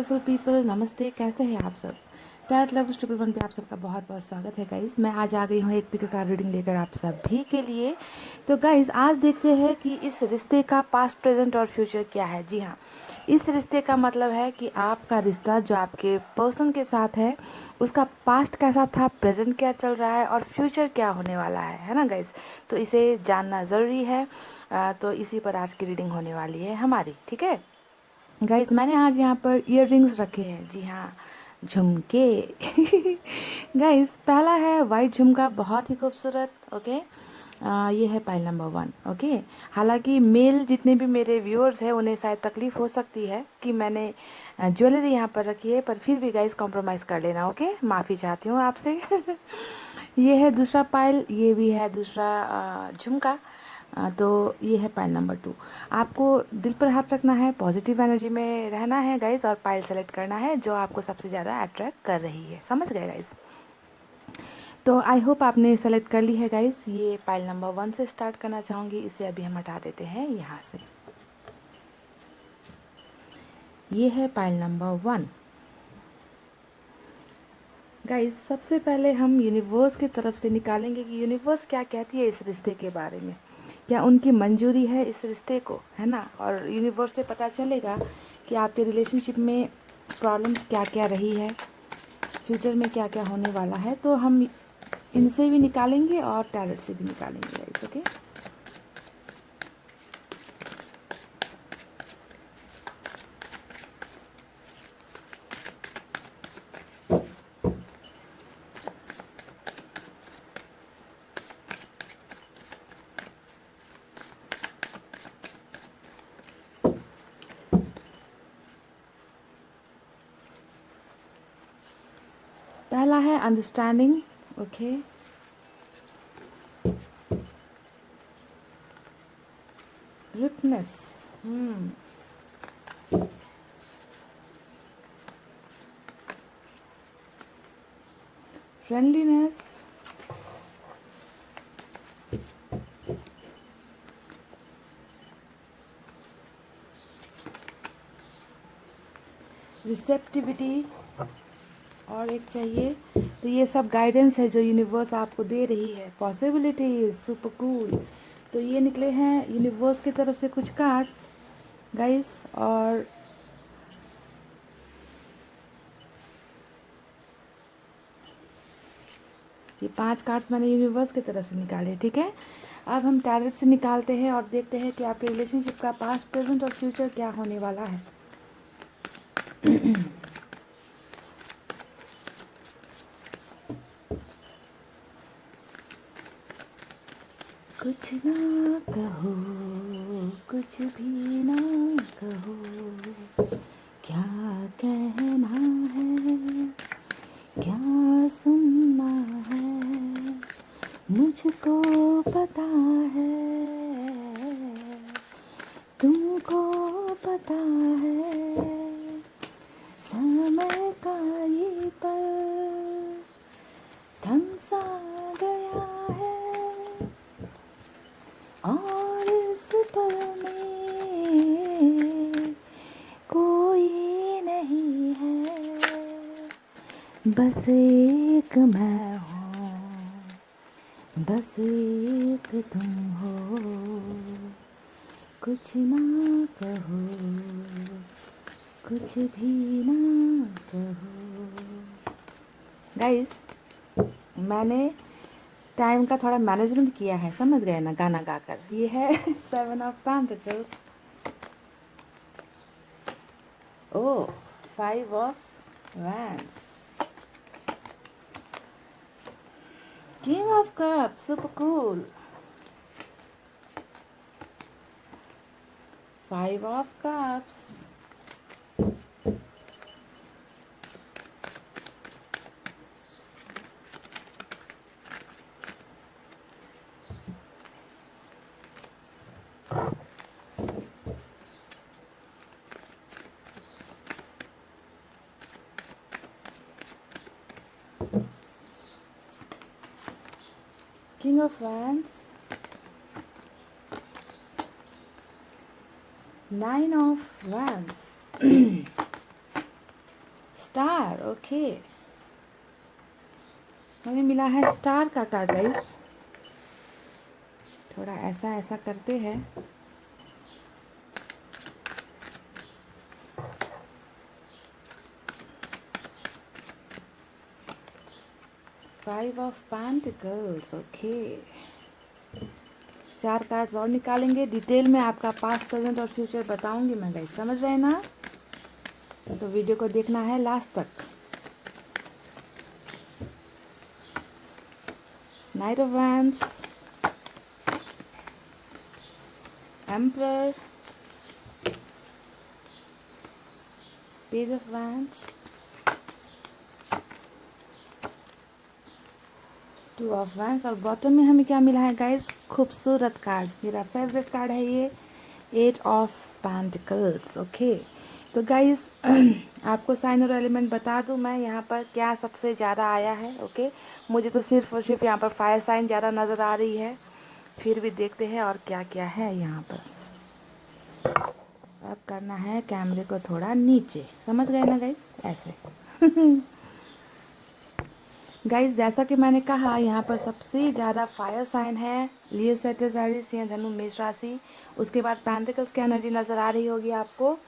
Beautiful people, नमस्ते। कैसे हैं आप सब? टैट लव्स 111 पे आप सबका बहुत बहुत स्वागत है गाइस। मैं आज आ गई हूँ एक पिक कार्ड रीडिंग लेकर आप सभी के लिए। तो गाइस आज देखते हैं कि इस रिश्ते का पास्ट, प्रेजेंट और फ्यूचर क्या है। जी हाँ, इस रिश्ते का मतलब है कि आपका रिश्ता जो आपके पर्सन के साथ है उसका पास्ट कैसा था, प्रेजेंट क्या चल रहा है और फ्यूचर क्या होने वाला है ना गाइस। तो इसे जानना ज़रूरी है। तो इसी पर आज की रीडिंग होने वाली है हमारी, ठीक है गाइस। मैंने आज यहाँ पर ईयर रिंग्स रखे हैं, जी हाँ, झुमके। गाइस पहला है वाइट झुमका, बहुत ही खूबसूरत। ओके, ये है पाइल नंबर 1। ओके, हालांकि मेल जितने भी मेरे व्यूअर्स हैं उन्हें शायद तकलीफ़ हो सकती है कि मैंने ज्वेलरी यहाँ पर रखी है, पर फिर भी गाइस कॉम्प्रोमाइज़ कर लेना। ओके, माफ़ी चाहती हूँ आपसे। ये है दूसरा पाइल, ये भी है दूसरा झुमका। तो ये है पाइल नंबर 2। आपको दिल पर हाथ रखना है, पॉजिटिव एनर्जी में रहना है गाइस, और पाइल सेलेक्ट करना है जो आपको सबसे ज़्यादा अट्रैक्ट कर रही है। समझ गए गाइस? तो आई होप आपने सेलेक्ट कर ली है गाइस। ये पाइल नंबर 1 से स्टार्ट करना चाहूँगी, इसे अभी हम हटा देते हैं यहाँ से। ये है पाइल नंबर 1। गाइस सबसे पहले हम यूनिवर्स की तरफ से निकालेंगे कि यूनिवर्स क्या कहती है इस रिश्ते के बारे में, क्या उनकी मंजूरी है इस रिश्ते को, है ना। और यूनिवर्स से पता चलेगा कि आपके रिलेशनशिप में प्रॉब्लम्स क्या क्या रही है, फ्यूचर में क्या क्या होने वाला है। तो हम इनसे भी निकालेंगे और टैरोट से भी निकालेंगे गाइस। ओके, पहला है अंडरस्टैंडिंग। ओके, रिपनेस, फ्रेंडलीनेस, रिसेप्टिविटी, और एक चाहिए। तो ये सब गाइडेंस है जो यूनिवर्स आपको दे रही है। Possibilities, super cool. तो ये निकले हैं यूनिवर्स की तरफ से कुछ कार्ड्स गाइस, और ये 5 कार्ड्स मैंने यूनिवर्स की तरफ से निकाले, ठीक है। अब हम टैरोट से निकालते हैं और देखते हैं कि आपके रिलेशनशिप का पास्ट, प्रेजेंट और फ्यूचर क्या होने वाला है। कुछ ना कहो, कुछ भी ना कहो, क्या कहना है, क्या सुनना है, मुझको पता है, तुमको पता है, समय का ये पल थम सा गया है, और इस पल में कोई नहीं है, बस एक मैं हूँ, बस एक तुम हो, कुछ ना कहो, कुछ भी ना कहो। गाइस मैंने टाइम का थोड़ा मैनेजमेंट किया है, समझ गए ना, गाना गाकर। ये है 7 of pentacles, oh 5 of wands, king of cup, super cool, 5 of cups, king of wands, 9 of wands, star, okay, हमें मिला है स्टार का कार्ड गाइस। थोड़ा ऐसा ऐसा करते हैं। Five of pentacles, okay. 4 cards और निकालेंगे, डिटेल में आपका पास्ट प्रेजेंट और फ्यूचर बताऊंगी मैं गाइस, समझ रहे हैं ना? तो वीडियो को देखना है लास्ट तक। Night of wands, emperor, page of wands, 2 of wands, और बॉटम में हमें क्या मिला है गाइस? खूबसूरत कार्ड, मेरा फेवरेट कार्ड है ये, 8 ऑफ पेंटिकल्स, ओके। तो गाइस आपको साइन और एलिमेंट बता दूं मैं यहाँ पर क्या सबसे ज़्यादा आया है, ओके। मुझे तो सिर्फ और सिर्फ यहाँ पर फायर साइन ज़्यादा नज़र आ रही है, फिर भी देखते हैं और क्या क्या है यहाँ पर। अब करना है कैमरे को थोड़ा नीचे, समझ गए ना गाइस, ऐसे। गाइस जैसा कि मैंने कहा यहाँ पर सबसे ज़्यादा फायर साइन है लियो, सेजिटेरियस, सिंह, धनु, मेष राशि। उसके बाद पेंटिकल्स की एनर्जी नज़र आ रही होगी आपको।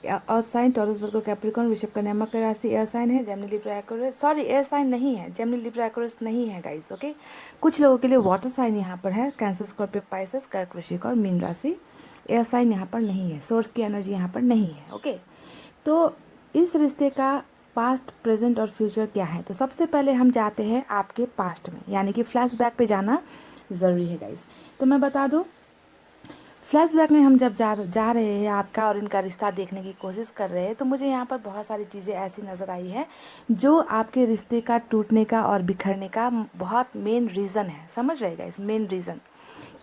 Earth sign Taurus, Virgo, Capricorn, वृषभ, कन्या, मकर राशि एयर साइन है। Gemini, Libra, Aquarius, sorry air sign नहीं है, जेमिनी, लिब्रा, एक्वेरियस नहीं है गाइस, ओके। कुछ लोगों के लिए वाटर साइन यहाँ पर है, कैंसर, स्कॉर्पियो, पाइसेस, कर्क, वृश्चिक और मीन राशि। एयर साइन यहाँ पर नहीं है, सोर्स की एनर्जी यहाँ पर नहीं है, ओके। तो इस रिश्ते का पास्ट, प्रेजेंट और फ्यूचर क्या है? तो सबसे पहले हम जाते हैं आपके पास्ट में, यानी कि फ्लैशबैक पे जाना ज़रूरी है गाइस। तो मैं बता दूं, फ्लैशबैक में हम जब जा रहे हैं आपका और इनका रिश्ता देखने की कोशिश कर रहे हैं, तो मुझे यहाँ पर बहुत सारी चीज़ें ऐसी नज़र आई है जो आपके रिश्ते का टूटने का और बिखरने का बहुत मेन रीज़न है, समझ रहे गाइस? मेन रीज़न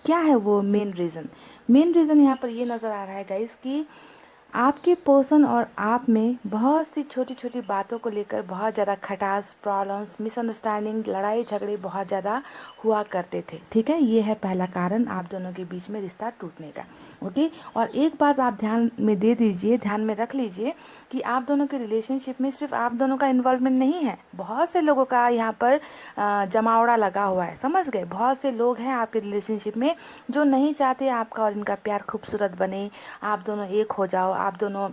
क्या है वो? मेन रीज़न यहाँ पर ये नज़र आ रहा है गाइस कि आपके पर्सन और आप में बहुत सी छोटी छोटी बातों को लेकर बहुत ज़्यादा खटास, प्रॉब्लम्स, मिसअंडरस्टैंडिंग, लड़ाई झगड़े बहुत ज़्यादा हुआ करते थे, ठीक है। ये है पहला कारण आप दोनों के बीच में रिश्ता टूटने का, ओके। और एक बात आप ध्यान में दे दीजिए, ध्यान में रख लीजिए कि आप दोनों के रिलेशनशिप में सिर्फ आप दोनों का इन्वॉल्वमेंट नहीं है, बहुत से लोगों का यहाँ पर जमावड़ा लगा हुआ है, समझ गए? बहुत से लोग हैं आपके रिलेशनशिप में जो नहीं चाहते आपका और इनका प्यार खूबसूरत बने, आप दोनों एक हो जाओ, आप दोनों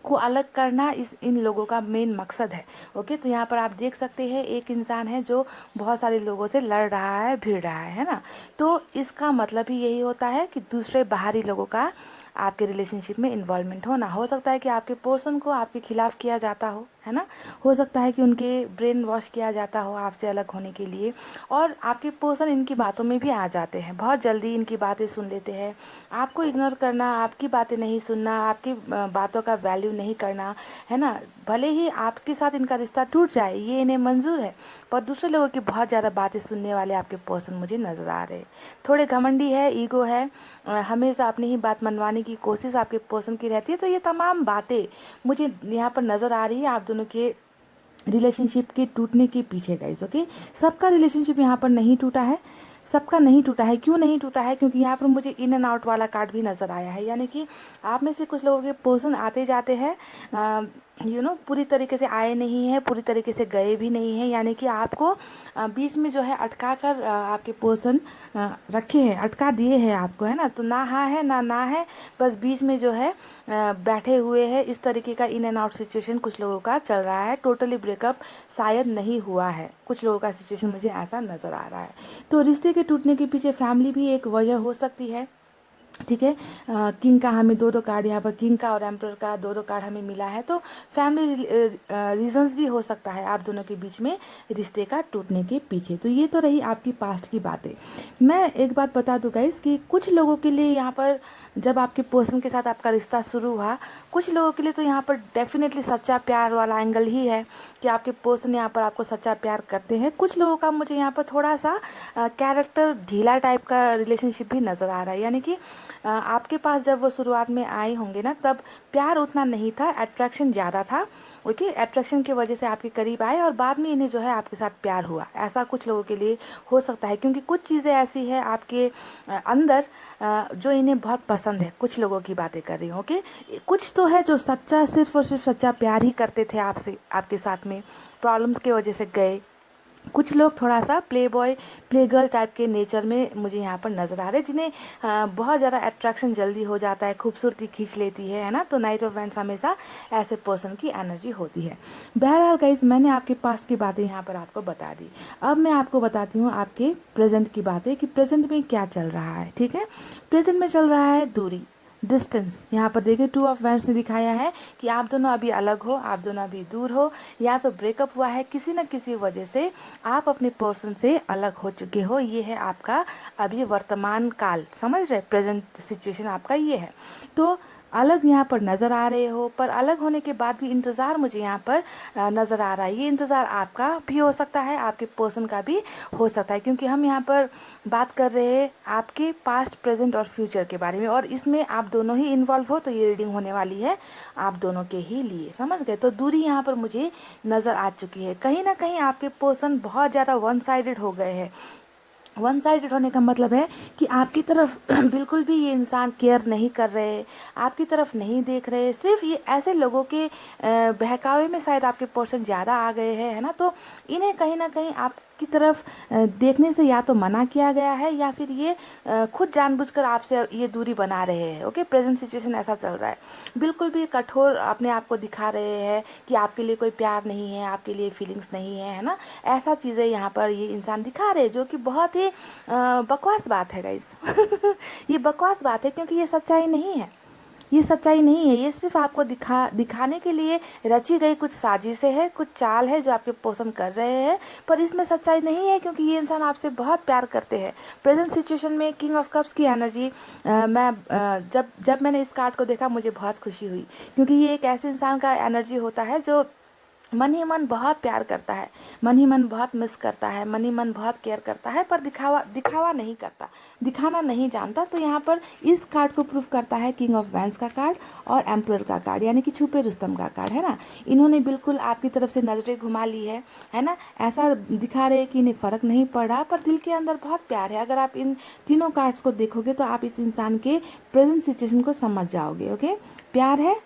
को अलग करना इन लोगों का मेन मकसद है, ओके। तो यहाँ पर आप देख सकते हैं एक इंसान है जो बहुत सारे लोगों से लड़ रहा है, भिड़ रहा है ना। तो इसका मतलब ही यही होता है कि दूसरे बाहरी लोगों का आपके रिलेशनशिप में इन्वॉल्वमेंट होना। हो सकता है कि आपके पर्सन को आपके खिलाफ किया जाता हो, है ना। हो सकता है कि उनके ब्रेन वॉश किया जाता हो आपसे अलग होने के लिए, और आपके पर्सन इनकी बातों में भी आ जाते हैं, बहुत जल्दी इनकी बातें सुन लेते हैं। आपको इग्नोर करना, आपकी बातें नहीं सुनना, आपकी बातों का वैल्यू नहीं करना, है ना। भले ही आपके साथ इनका रिश्ता टूट जाए, ये इन्हें मंजूर है, पर दूसरे लोगों की बहुत ज़्यादा बातें सुनने वाले आपके पर्सन मुझे नज़र आ रहे हैं। थोड़े घमंडी है, ईगो है, हमेशा अपनी ही बात मनवाने की कोशिश आपके पर्सन की रहती है। तो ये तमाम बातें मुझे यहाँ पर नज़र आ रही है आप दोनों के रिलेशनशिप के टूटने के पीछे गाइस, ओके। सबका रिलेशनशिप यहाँ पर नहीं टूटा है, सबका नहीं टूटा है। क्यों नहीं टूटा है? क्योंकि यहाँ पर मुझे इन एंड आउट वाला कार्ड भी नज़र आया है, यानी कि आप में से कुछ लोगों के पर्सन आते जाते हैं, पूरी तरीके से आए नहीं हैं, पूरी तरीके से गए भी नहीं हैं, यानी कि आपको बीच में जो है अटका कर आपके पर्सन रखे हैं, अटका दिए हैं आपको, है ना। तो ना हाँ है ना ना है, बस बीच में जो है बैठे हुए हैं। इस तरीके का इन एंड आउट सिचुएशन कुछ लोगों का चल रहा है। टोटली ब्रेकअप शायद नहीं हुआ है, कुछ लोगों का सिचुएशन मुझे ऐसा नज़र आ रहा है। तो रिश्ते के टूटने के पीछे फैमिली भी एक वजह हो सकती है, ठीक है। किंग का हमें दो कार्ड, यहाँ पर किंग का और एम्परर का दो कार्ड हमें मिला है। तो फैमिली रीजंस भी हो सकता है आप दोनों के बीच में रिश्ते का टूटने के पीछे। तो ये तो रही आपकी पास्ट की बातें। मैं एक बात बता दूं गाइस कि कुछ लोगों के लिए यहाँ पर जब आपके पर्सन के साथ आपका रिश्ता शुरू हुआ, कुछ लोगों के लिए तो यहाँ पर डेफिनेटली सच्चा प्यार वाला एंगल ही है कि आपके पर्सन यहाँ पर आपको सच्चा प्यार करते हैं। कुछ लोगों का मुझे यहाँ पर थोड़ा सा कैरेक्टर ढीला टाइप का रिलेशनशिप भी नज़र आ रहा है, यानी कि आपके पास जब वो शुरुआत में आए होंगे ना, तब प्यार उतना नहीं था, अट्रैक्शन ज़्यादा था, ओके, अट्रैक्शन की वजह से आपके करीब आए और बाद में इन्हें जो है आपके साथ प्यार हुआ, ऐसा कुछ लोगों के लिए हो सकता है। क्योंकि कुछ चीज़ें ऐसी है आपके अंदर जो इन्हें बहुत पसंद है। कुछ लोगों की बातें कर रही हूँ, ओके। कुछ तो है जो सच्चा, सिर्फ और सिर्फ सच्चा प्यार ही करते थे आपसे, आपके साथ में प्रॉब्लम्स की वजह से गए। कुछ लोग थोड़ा सा play boy play girl type के नेचर में मुझे यहाँ पर नज़र आ रहे हैं, जिन्हें बहुत ज़्यादा अट्रैक्शन जल्दी हो जाता है, खूबसूरती खींच लेती है ना। तो नाइट ऑफ वैंड्स हमेशा ऐसे पर्सन की एनर्जी होती है। बहरहाल गाइस, मैंने आपके पास्ट की बातें यहाँ पर आपको बता दी। अब मैं आपको बताती हूँ आपके प्रेजेंट की बातें कि प्रेजेंट में क्या चल रहा है। ठीक है, प्रेजेंट में चल रहा है दूरी, डिस्टेंस। यहाँ पर देखिए 2 ऑफ वैंड्स ने दिखाया है कि आप दोनों अभी अलग हो, आप दोनों अभी दूर हो, या तो ब्रेकअप हुआ है किसी न किसी वजह से, आप अपने पर्सन से अलग हो चुके हो। ये है आपका अभी वर्तमान काल, समझ रहे, प्रेजेंट सिचुएशन आपका ये है। तो अलग यहाँ पर नज़र आ रहे हो, पर अलग होने के बाद भी इंतज़ार मुझे यहाँ पर नज़र आ रहा है। ये इंतज़ार आपका भी हो सकता है, आपके पर्सन का भी हो सकता है, क्योंकि हम यहाँ पर बात कर रहे हैं आपके पास्ट, प्रेजेंट और फ्यूचर के बारे में, और इसमें आप दोनों ही इन्वॉल्व हो। तो ये रीडिंग होने वाली है आप दोनों के ही लिए, समझ गए। तो दूरी यहाँ पर मुझे नज़र आ चुकी है। कहीं ना कहीं आपके पर्सन बहुत ज़्यादा वन साइडेड हो गए हैं। वन साइडेड होने का मतलब है कि आपकी तरफ बिल्कुल भी ये इंसान केयर नहीं कर रहे, आपकी तरफ नहीं देख रहे। सिर्फ ये ऐसे लोगों के बहकावे में शायद आपके पर्सन ज़्यादा आ गए हैं, है ना। तो इन्हें कहीं ना कहीं आपकी तरफ देखने से या तो मना किया गया है, या फिर ये खुद जानबूझकर आपसे ये दूरी बना रहे हैं। ओके, प्रेजेंट सिचुएशन ऐसा चल रहा है। बिल्कुल भी कठोर अपने आप को दिखा रहे हैं कि आपके लिए कोई प्यार नहीं है, आपके लिए फीलिंग्स नहीं है ना। ऐसा चीज़ें यहाँ पर ये इंसान दिखा रहे हैं, जो कि बहुत ही बकवास बात है गाइस। ये बकवास बात है, क्योंकि ये सच्चाई नहीं है, ये सच्चाई नहीं है। ये सिर्फ आपको दिखाने के लिए रची गई कुछ साजिशें है, कुछ चाल है जो आपके पसंद कर रहे हैं, पर इसमें सच्चाई नहीं है, क्योंकि ये इंसान आपसे बहुत प्यार करते हैं। प्रेजेंट सिचुएशन में किंग ऑफ कप्स की एनर्जी, मैं जब मैंने इस कार्ड को देखा मुझे बहुत खुशी हुई, क्योंकि ये एक ऐसे इंसान का एनर्जी होता है जो मन ही मन बहुत प्यार करता है, मन ही मन बहुत मिस करता है, मन ही मन बहुत केयर करता है, पर दिखावा नहीं करता, दिखाना नहीं जानता। तो यहाँ पर इस कार्ड को प्रूफ करता है किंग ऑफ वैंड्स का कार्ड और एम्परर का कार्ड, यानी कि छुपे रुस्तम का कार्ड, है ना। इन्होंने बिल्कुल आपकी तरफ से नजरें घुमा ली है ना। ऐसा दिखा रहे हैं कि इन्हें फ़र्क नहीं पड़ा, पर दिल के अंदर बहुत प्यार है। अगर आप इन तीनों कार्ड्स को देखोगे तो आप इस इंसान के प्रेजेंट सिचुएशन को समझ जाओगे। ओके, प्यार है,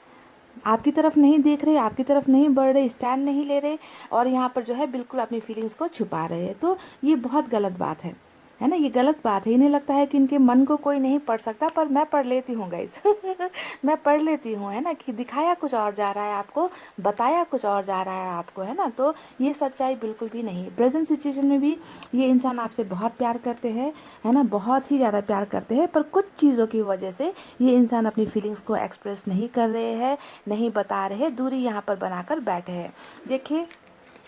आपकी तरफ नहीं देख रहे, आपकी तरफ नहीं बढ़ रहे, स्टैंड नहीं ले रहे, और यहाँ पर जो है बिल्कुल अपनी फीलिंग्स को छुपा रहे हैं। तो ये बहुत गलत बात है ना, ये गलत बात है। इन्हें लगता है कि इनके मन को कोई नहीं पढ़ सकता, पर मैं पढ़ लेती हूँ गाइस। मैं पढ़ लेती हूँ, है ना, कि दिखाया कुछ और जा रहा है आपको, बताया कुछ और जा रहा है आपको, है ना। तो ये सच्चाई बिल्कुल भी नहीं। प्रेजेंट सिचुएशन में भी ये इंसान आपसे बहुत प्यार करते हैं, है ना, बहुत ही ज़्यादा प्यार करते हैं, पर कुछ चीज़ों की वजह से ये इंसान अपनी फीलिंग्स को एक्सप्रेस नहीं कर रहे हैं, नहीं बता रहे, दूरी यहाँ पर बनाकर बैठे हैं। देखिए,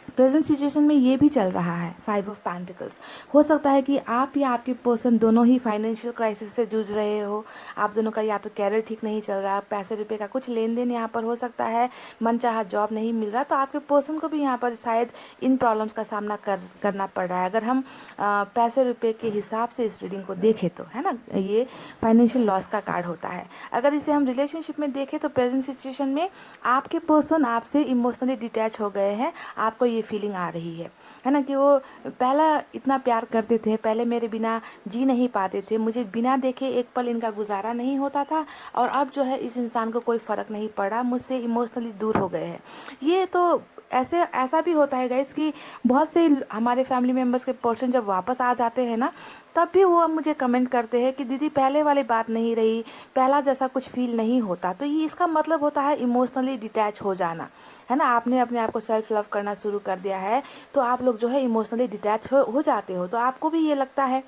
प्रेजेंट सिचुएशन में ये भी चल रहा है 5 ऑफ पेंटिकल्स। हो सकता है कि आप या आपके पर्सन दोनों ही फाइनेंशियल क्राइसिस से जूझ रहे हो। आप दोनों का या तो कैरियर ठीक नहीं चल रहा, पैसे रुपए का कुछ लेन देन यहाँ पर हो सकता है, मनचाहा जॉब नहीं मिल रहा। तो आपके पर्सन को भी यहाँ पर शायद इन प्रॉब्लम्स का सामना करना पड़ रहा है। अगर हम पैसे रुपए के हिसाब से इस रीडिंग को देखें तो, है ना, ये फाइनेंशियल लॉस का कार्ड होता है। अगर इसे हम रिलेशनशिप में देखें तो प्रेजेंट सिचुएशन में आपके पर्सन आपसे इमोशनली डिटैच हो गए हैं। आपको ये फीलिंग आ रही है ना, कि वो पहला इतना प्यार करते थे, पहले मेरे बिना जी नहीं पाते थे, मुझे बिना देखे एक पल इनका गुजारा नहीं होता था, और अब जो है इस इंसान को कोई फ़र्क नहीं पड़ा, मुझसे इमोशनली दूर हो गए हैं। ये तो ऐसा भी होता है गाइस कि बहुत से हमारे फैमिली मेम्बर्स के पर्सन जब वापस आ जाते हैं ना, तब भी वो मुझे कमेंट करते हैं कि दीदी पहले वाली बात नहीं रही, पहला जैसा कुछ फील नहीं होता। तो ये इसका मतलब होता है इमोशनली डिटैच हो जाना, है ना। आपने अपने आप को सेल्फ लव करना शुरू कर दिया है, तो आप लोग जो है इमोशनली डिटैच हो जाते हो। तो आपको भी ये लगता है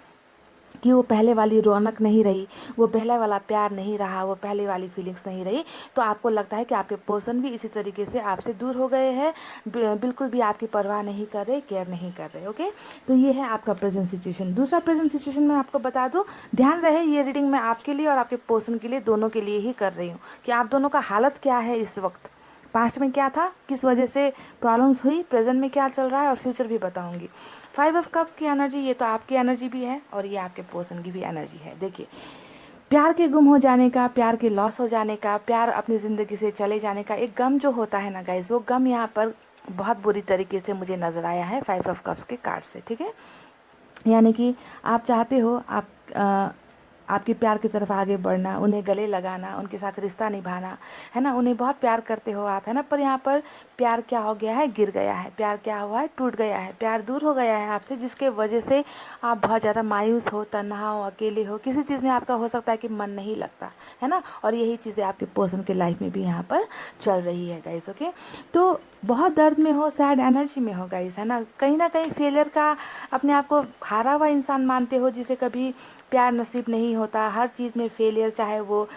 कि वो पहले वाली रौनक नहीं रही, वो पहले वाला प्यार नहीं रहा, वो पहले वाली फीलिंग्स नहीं रही। तो आपको लगता है कि आपके पर्सन भी इसी तरीके से आपसे दूर हो गए हैं, बिल्कुल भी आपकी परवाह नहीं कर रहे, केयर नहीं कर रहे। ओके, तो ये है आपका प्रेजेंट सिचुएशन। दूसरा प्रेजेंट सिचुएशन मैं आपको बता दूं, ध्यान रहे ये रीडिंग मैं आपके लिए और आपके पर्सन के लिए, दोनों के लिए ही कर रही हूँ, कि आप दोनों का हालत क्या है इस वक्त, पास्ट में क्या था, किस वजह से प्रॉब्लम्स हुई, प्रेजेंट में क्या चल रहा है, और फ्यूचर भी बताऊंगी। 5 ऑफ कप्स की एनर्जी, ये तो आपकी एनर्जी भी है और ये आपके पर्सन की भी एनर्जी है। देखिए, प्यार के गुम हो जाने का, प्यार के लॉस हो जाने का, प्यार अपनी ज़िंदगी से चले जाने का एक गम जो होता है ना गाइस, वो गम यहाँ पर बहुत बुरी तरीके से मुझे नज़र आया है 5 ऑफ कप्स के कार्ड से, ठीक है। यानी कि आप चाहते हो आपके प्यार की तरफ आगे बढ़ना, उन्हें गले लगाना, उनके साथ रिश्ता निभाना, है ना, उन्हें बहुत प्यार करते हो आप, है ना, पर यहाँ पर प्यार क्या हो गया है, गिर गया है, प्यार क्या हुआ है, टूट गया है, प्यार दूर हो गया है आपसे, जिसके वजह से आप बहुत ज़्यादा मायूस हो, तन्हा हो, अकेले हो, किसी चीज़ में आपका हो सकता है कि मन नहीं लगता, है ना, और यही चीज़ें आपके पर्सन के लाइफ में भी यहाँ पर चल रही है गाइस, ओके। तो बहुत दर्द में हो, सैड एनर्जी में हो गाइस, है ना कहीं फेलियर का अपने आप को हारा हुआ इंसान मानते हो, जिसे कभी प्यार नसीब नहीं होता, हर चीज़ में फेलियर, चाहे वो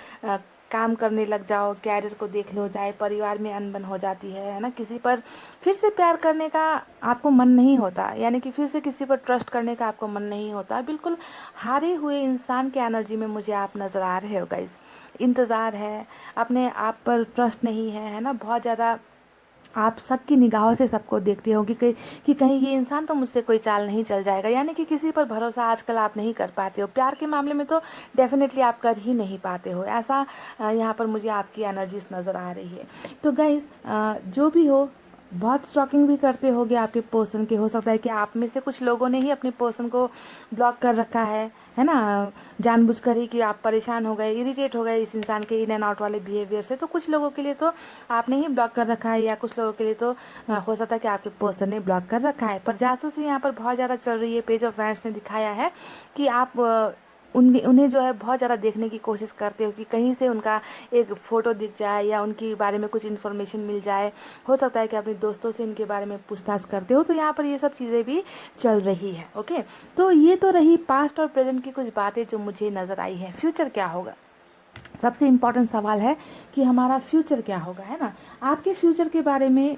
काम करने लग जाओ, कैरियर को देख लो, चाहे परिवार में अनबन हो जाती है ना, किसी पर फिर से प्यार करने का आपको मन नहीं होता, यानी कि फिर से किसी पर ट्रस्ट करने का आपको मन नहीं होता, बिल्कुल हारे हुए इंसान के एनर्जी में मुझे आप नज़र आ रहे हो गाइस। इंतज़ार है, अपने आप पर ट्रस्ट नहीं है ना, बहुत ज़्यादा आप सबकी निगाहों से सबको देखते हो कि कहीं ये इंसान तो मुझसे कोई चाल नहीं चल जाएगा, यानी कि किसी पर भरोसा आजकल आप नहीं कर पाते हो, प्यार के मामले में तो डेफिनेटली आप कर ही नहीं पाते हो, ऐसा यहाँ पर मुझे आपकी एनर्जीज नज़र आ रही है। तो गाइज़ जो भी हो, बहुत स्टॉकिंग भी करते होगे आपके पर्सन के, हो सकता है कि आप में से कुछ लोगों ने ही अपने पर्सन को ब्लॉक कर रखा है ना, जानबूझकर ही, कि आप परेशान हो गए, इरिटेट हो गए इस इंसान के इन एंड आउट वाले बिहेवियर से। तो कुछ लोगों के लिए तो आपने ही ब्लॉक कर रखा है, या कुछ लोगों के लिए तो हो सकता है कि आपके पर्सन ने ब्लॉक कर रखा है, पर जासूसी यहाँ पर बहुत ज़्यादा चल रही है। पेज ऑफ वैंड्स ने दिखाया है कि आप उन्हें जो है बहुत ज़्यादा देखने की कोशिश करते हो कि कहीं से उनका एक फ़ोटो दिख जाए या उनके बारे में कुछ इन्फॉर्मेशन मिल जाए, हो सकता है कि अपने दोस्तों से इनके बारे में पूछताछ करते हो, तो यहाँ पर ये सब चीज़ें भी चल रही है, ओके। तो ये तो रही पास्ट और प्रेजेंट की कुछ बातें जो मुझे नज़र आई है। फ्यूचर क्या होगा, सबसे इम्पॉर्टेंट सवाल है कि हमारा फ्यूचर क्या होगा, है ना। आपके फ्यूचर के बारे में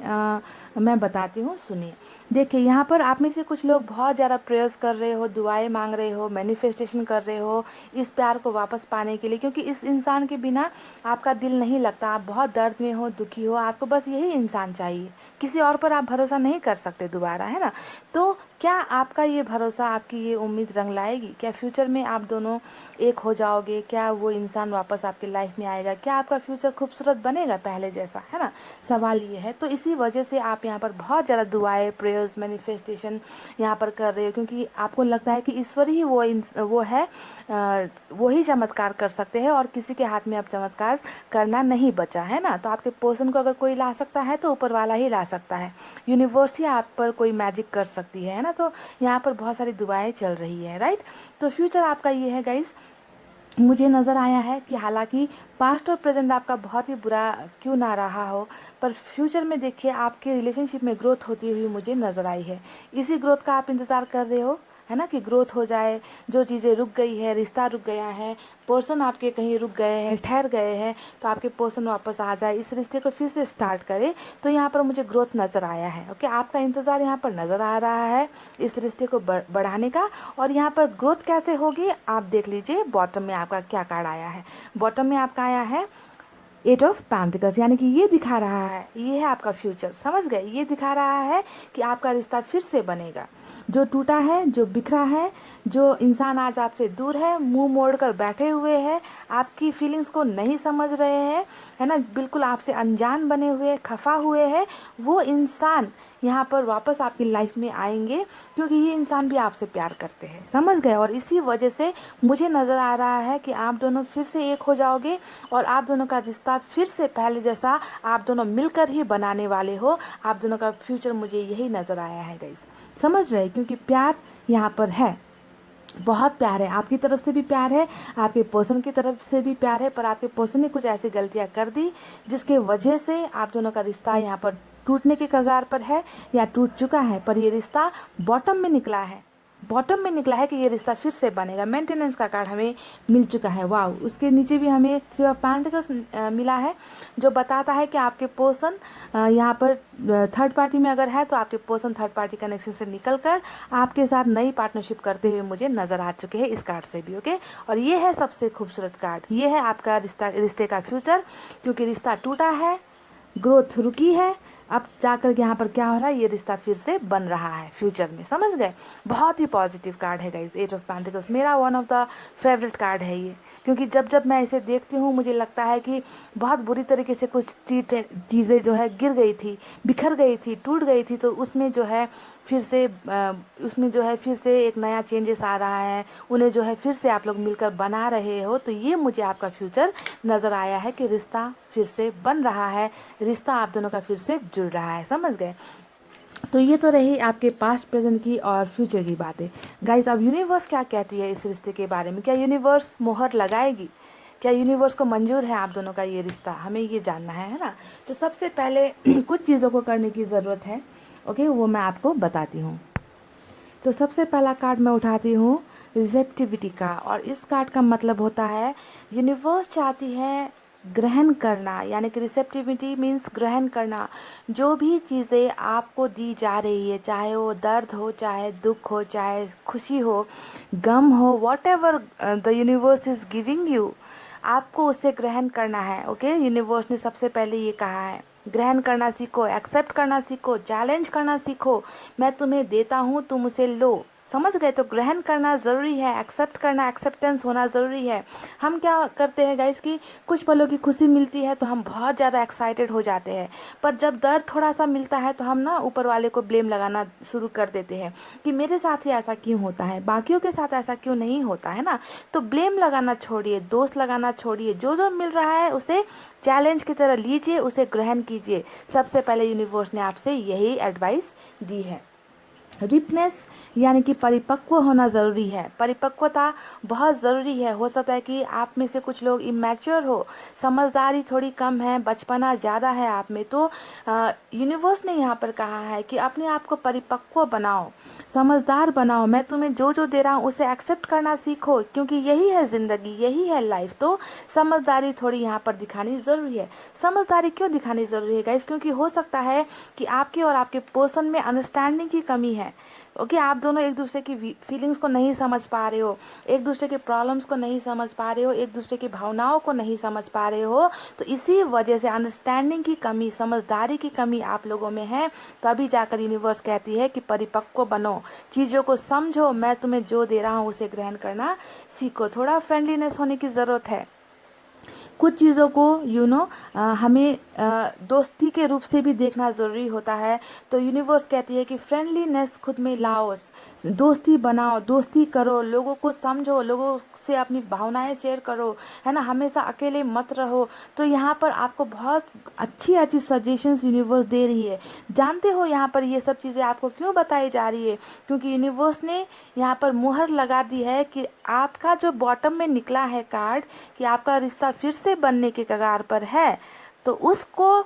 मैं बताती हूँ, सुनिए। देखिए, यहाँ पर आप में से कुछ लोग बहुत ज़्यादा प्रेयर्स कर रहे हो, दुआएं मांग रहे हो, मैनिफेस्टेशन कर रहे हो इस प्यार को वापस पाने के लिए, क्योंकि इस इंसान के बिना आपका दिल नहीं लगता, आप बहुत दर्द में हो, दुखी हो, आपको बस यही इंसान चाहिए, किसी और पर आप भरोसा नहीं कर सकते दोबारा, है ना। तो क्या आपका ये भरोसा, आपकी ये उम्मीद रंग लाएगी? क्या फ्यूचर में आप दोनों एक हो जाओगे? क्या वो इंसान वापस आपकी लाइफ में आएगा? क्या आपका फ्यूचर खूबसूरत बनेगा पहले जैसा, है ना? सवाल ये है। तो इसी वजह से आप यहाँ पर बहुत ज़्यादा दुआएं, प्रेयर्स, मैनिफेस्टेशन यहाँ पर कर रहे हो, क्योंकि आपको लगता है कि ईश्वर ही वो है, वो ही चमत्कार कर सकते हैं और किसी के हाथ में अब चमत्कार करना नहीं बचा, है ना। तो आपके पर्सन को अगर कोई ला सकता है तो ऊपर वाला ही ला सकता है, यूनिवर्स ही आप पर कोई मैजिक कर सकती है ना। तो यहाँ पर बहुत सारी दुआएं चल रही है, राइट। तो फ्यूचर आपका ये है गाइस, मुझे नज़र आया है कि हालांकि पास्ट और प्रेजेंट आपका बहुत ही बुरा क्यों ना रहा हो, पर फ्यूचर में देखिए आपके रिलेशनशिप में ग्रोथ होती हुई मुझे नज़र आई है। इसी ग्रोथ का आप इंतज़ार कर रहे हो, है ना, कि ग्रोथ हो जाए, जो चीज़ें रुक गई है, रिश्ता रुक गया है, पर्सन आपके कहीं रुक गए हैं, ठहर गए हैं, तो आपके पर्सन वापस आ जाए, इस रिश्ते को फिर से स्टार्ट करे। तो यहाँ पर मुझे ग्रोथ नज़र आया है, ओके। आपका इंतज़ार यहाँ पर नज़र आ रहा है इस रिश्ते को बढ़ाने का। और यहाँ पर ग्रोथ कैसे होगी आप देख लीजिए, बॉटम में आपका क्या कार्ड आया है। बॉटम में आपका आया है 8 ऑफ पेंटिकल्स, यानी कि ये दिखा रहा है, ये है आपका फ्यूचर, समझ गए। ये दिखा रहा है कि आपका रिश्ता फिर से बनेगा, जो टूटा है, जो बिखरा है, जो इंसान आज आपसे दूर है, मुंह मोड़कर बैठे हुए हैं, आपकी फीलिंग्स को नहीं समझ रहे हैं, है ना, बिल्कुल आपसे अनजान बने हुए, खफा हुए हैं, वो इंसान यहाँ पर वापस आपकी लाइफ में आएंगे, क्योंकि ये इंसान भी आपसे प्यार करते हैं, समझ गए। और इसी वजह से मुझे नज़र आ रहा है कि आप दोनों फिर से एक हो जाओगे और आप दोनों का रिश्ता फिर से पहले जैसा आप दोनों मिलकर ही बनाने वाले हो। आप दोनों का फ्यूचर मुझे यही नज़र आया है गाइस, समझ रहे, क्योंकि प्यार यहाँ पर है, बहुत प्यार है, आपकी तरफ से भी प्यार है, आपके पर्सन की तरफ से भी प्यार है, पर आपके पर्सन ने कुछ ऐसी गलतियां कर दी जिसके वजह से आप दोनों का रिश्ता यहाँ पर टूटने के कगार पर है या टूट चुका है। पर ये रिश्ता बॉटम में निकला है, बॉटम में निकला है कि ये रिश्ता फिर से बनेगा। मेंटेनेंस का कार्ड हमें मिल चुका है, वाह। उसके नीचे भी हमें 3 ऑफ पेंटिकल्स मिला है, जो बताता है कि आपके पर्सन यहाँ पर थर्ड पार्टी में अगर है तो आपके पर्सन थर्ड पार्टी कनेक्शन से निकलकर आपके साथ नई पार्टनरशिप करते हुए मुझे नज़र आ चुके हैं इस कार्ड से भी, ओके। और ये है सबसे खूबसूरत कार्ड, ये है आपका रिश्ते का फ्यूचर, क्योंकि रिश्ता टूटा है, ग्रोथ रुकी है, अब जाकर यहाँ पर क्या हो रहा है, ये रिश्ता फिर से बन रहा है फ्यूचर में, समझ गए। बहुत ही पॉजिटिव कार्ड है गाइस 8 ऑफ पेंटिकल्स, मेरा one of the favourite card है ये, क्योंकि जब जब मैं इसे देखती हूँ मुझे लगता है कि बहुत बुरी तरीके से कुछ चीज़ें जो है गिर गई थी, बिखर गई थी, टूट गई थी, तो उसमें जो है फिर से फिर से एक नया चेंजेस आ रहा है, उन्हें जो है फिर से आप लोग मिलकर बना रहे हो। तो ये मुझे आपका फ्यूचर नज़र आया है कि रिश्ता फिर से बन रहा है, रिश्ता आप दोनों का फिर से जुड़ रहा है, समझ गए। तो ये तो रही आपके पास्ट, प्रेजेंट की और फ्यूचर की बातें। गाइज अब यूनिवर्स क्या कहती है इस रिश्ते के बारे में? क्या यूनिवर्स मोहर लगाएगी? क्या यूनिवर्स को मंजूर है आप दोनों का ये रिश्ता? हमें ये जानना है ना। तो सबसे पहले कुछ चीज़ों को करने की ज़रूरत है, ओके, वो मैं आपको बताती हूँ। तो सबसे पहला कार्ड मैं उठाती हूँ रिसेप्टिविटी का, और इस कार्ड का मतलब होता है यूनिवर्स चाहती है ग्रहण करना, यानी कि रिसेप्टिविटी मीन्स ग्रहण करना। जो भी चीज़ें आपको दी जा रही है, चाहे वो दर्द हो, चाहे दुख हो, चाहे खुशी हो, गम हो, what ever the universe is giving you, आपको उसे ग्रहण करना है। ओके, यूनिवर्स ने सबसे पहले ये कहा है, ग्रहण करना सीखो, एक्सेप्ट करना सीखो, चैलेंज करना सीखो। मैं तुम्हें देता हूँ, तुम उसे लो, समझ गए। तो ग्रहण करना ज़रूरी है, एक्सेप्ट करना, एक्सेप्टेंस होना ज़रूरी है। हम क्या करते हैं गाइस कि कुछ पलों की खुशी मिलती है तो हम बहुत ज़्यादा एक्साइटेड हो जाते हैं, पर जब दर्द थोड़ा सा मिलता है तो हम ना ऊपर वाले को ब्लेम लगाना शुरू कर देते हैं कि मेरे साथ ही ऐसा क्यों होता है, बाकियों के साथ ऐसा क्यों नहीं होता है ना। तो ब्लेम लगाना छोड़िए, दोष लगाना छोड़िए, जो जो मिल रहा है उसे चैलेंज की तरह लीजिए, उसे ग्रहण कीजिए। सबसे पहले यूनिवर्स ने आपसे यही एडवाइस दी है। रिपनेस यानी कि परिपक्व होना ज़रूरी है, परिपक्वता बहुत ज़रूरी है। हो सकता है कि आप में से कुछ लोग इमैच्योर हो, समझदारी थोड़ी कम है, बचपना ज़्यादा है आप में। तो यूनिवर्स ने यहाँ पर कहा है कि अपने आप को परिपक्व बनाओ, समझदार बनाओ। मैं तुम्हें जो जो दे रहा हूँ उसे एक्सेप्ट करना सीखो, क्योंकि यही है ज़िंदगी, यही है लाइफ। तो समझदारी थोड़ी यहाँ पर दिखानी ज़रूरी है। समझदारी क्यों दिखानी ज़रूरी है गाइस? क्योंकि हो सकता है कि आपके और आपके पर्सन में अंडरस्टैंडिंग की कमी है। ओके, आप दोनों एक दूसरे की फीलिंग्स को नहीं समझ पा रहे हो, एक दूसरे के प्रॉब्लम्स को नहीं समझ पा रहे हो, एक दूसरे की भावनाओं को नहीं समझ पा रहे हो। तो इसी वजह से अंडरस्टैंडिंग की कमी, समझदारी की कमी आप लोगों में है। तभी जाकर यूनिवर्स कहती है कि परिपक्व बनो, चीज़ों को समझो, मैं तुम्हें जो दे रहा हूँ उसे ग्रहण करना सीखो। थोड़ा फ्रेंडलीनेस होने की ज़रूरत है। कुछ चीज़ों को हमें दोस्ती के रूप से भी देखना ज़रूरी होता है। तो यूनिवर्स कहती है कि फ्रेंडलीनेस खुद में लाओ, दोस्ती बनाओ, दोस्ती करो, लोगों को समझो, लोगों से अपनी भावनाएं शेयर करो, है ना, हमेशा अकेले मत रहो। तो यहाँ पर आपको बहुत अच्छी अच्छी सजेशंस यूनिवर्स दे रही है। जानते हो यहाँ पर ये सब चीज़ें आपको क्यों बताई जा रही है? क्योंकि यूनिवर्स ने यहाँ पर मुहर लगा दी है कि आपका जो बॉटम में निकला है कार्ड, कि आपका रिश्ता फिर से बनने के कगार पर है, तो उसको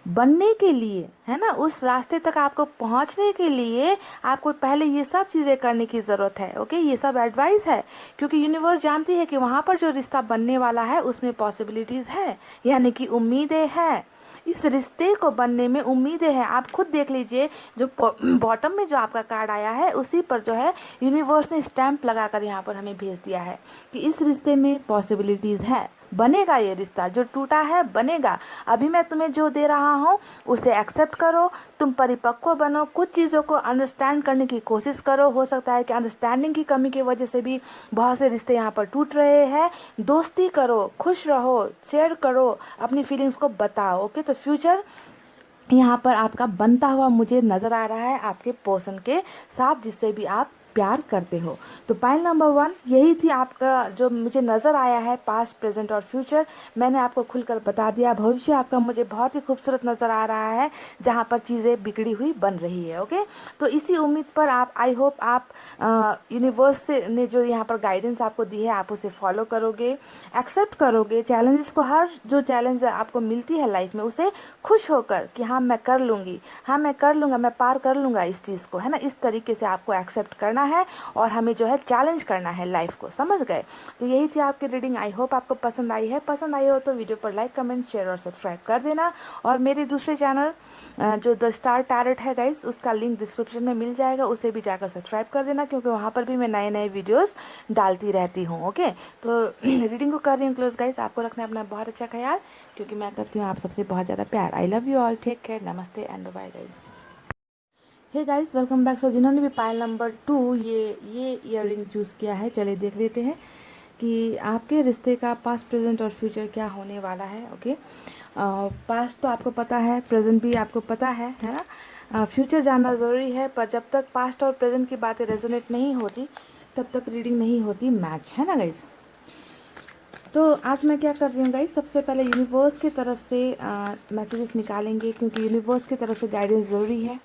बनने के लिए, है ना, उस रास्ते तक आपको पहुंचने के लिए आपको पहले ये सब चीज़ें करने की ज़रूरत है। ओके, ये सब एडवाइस है, क्योंकि यूनिवर्स जानती है कि वहाँ पर जो रिश्ता बनने वाला है उसमें पॉसिबिलिटीज़ है, यानी कि उम्मीदें हैं। इस रिश्ते को बनने में उम्मीदें हैं। आप खुद देख लीजिए, जो बॉटम में जो आपका कार्ड आया है उसी पर जो है यूनिवर्स ने स्टैंप लगाकर यहाँ पर हमें भेज दिया है कि इस रिश्ते में पॉसिबिलिटीज़ है, बनेगा, ये रिश्ता जो टूटा है बनेगा। अभी मैं तुम्हें जो दे रहा हूँ उसे एक्सेप्ट करो, तुम परिपक्व बनो, कुछ चीज़ों को अंडरस्टैंड करने की कोशिश करो। हो सकता है कि अंडरस्टैंडिंग की कमी की वजह से भी बहुत से रिश्ते यहाँ पर टूट रहे हैं। दोस्ती करो, खुश रहो, शेयर करो, अपनी फीलिंग्स को बताओ। ओके, तो फ्यूचर यहाँ पर आपका बनता हुआ मुझे नज़र आ रहा है आपके पर्सन के साथ, जिससे भी आप प्यार करते हो। तो पाइल नंबर 1 यही थी आपका जो मुझे नज़र आया है, पास्ट, प्रेजेंट और फ्यूचर। मैंने आपको खुलकर बता दिया। भविष्य आपका मुझे बहुत ही खूबसूरत नज़र आ रहा है, जहाँ पर चीज़ें बिगड़ी हुई बन रही है। ओके, तो इसी उम्मीद पर आप, आई होप आप यूनिवर्स से ने जो यहाँ पर गाइडेंस आपको दी है आप उसे फॉलो करोगे, एक्सेप्ट करोगे चैलेंजेस को। हर जो चैलेंज आपको मिलती है लाइफ में उसे खुश होकर कि हाँ मैं कर लूँगी, हाँ मैं कर लूँगा, मैं पार कर लूँगा इस चीज़ को, है ना। इस तरीके से आपको एक्सेप्ट करना है और हमें जो है चैलेंज करना है लाइफ को, समझ गए। तो यही थी आपकी रीडिंग। आई होप आपको पसंद आई है। पसंद आई हो तो वीडियो पर लाइक, कमेंट, शेयर और सब्सक्राइब कर देना। और मेरे दूसरे चैनल जो द स्टार टैरोट है गाइस, उसका लिंक डिस्क्रिप्शन में मिल जाएगा, उसे भी जाकर सब्सक्राइब कर देना, क्योंकि वहाँ पर भी मैं नए नए वीडियोस डालती रहती हूँ। ओके, तो रीडिंग को कर रही हूँ क्लोज गाइस। आपको रखना है अपना बहुत अच्छा ख्याल, क्योंकि मैं करती हूँ आप सबसे बहुत ज़्यादा प्यार। I love you all, take care, नमस्ते and bye guys. Hey guys, welcome back. So जिन्होंने भी पायल नंबर 2 ये ईयररिंग चूज़ किया है, चलिए देख लेते हैं कि आपके रिश्ते का पास्ट, प्रेजेंट और फ्यूचर क्या होने वाला है। ओके, पास्ट तो आपको पता है, प्रेजेंट भी आपको पता है ना। फ्यूचर जानना ज़रूरी है, पर जब तक पास्ट और प्रेजेंट की बातें रेजोनेट नहीं होती तब तक रीडिंग नहीं होती मैच, है ना गाइज। तो आज मैं क्या कर रही हूँ गाइज, सबसे पहले यूनिवर्स की तरफ से मैसेजेस निकालेंगे, क्योंकि यूनिवर्स की तरफ से गाइडेंस ज़रूरी है।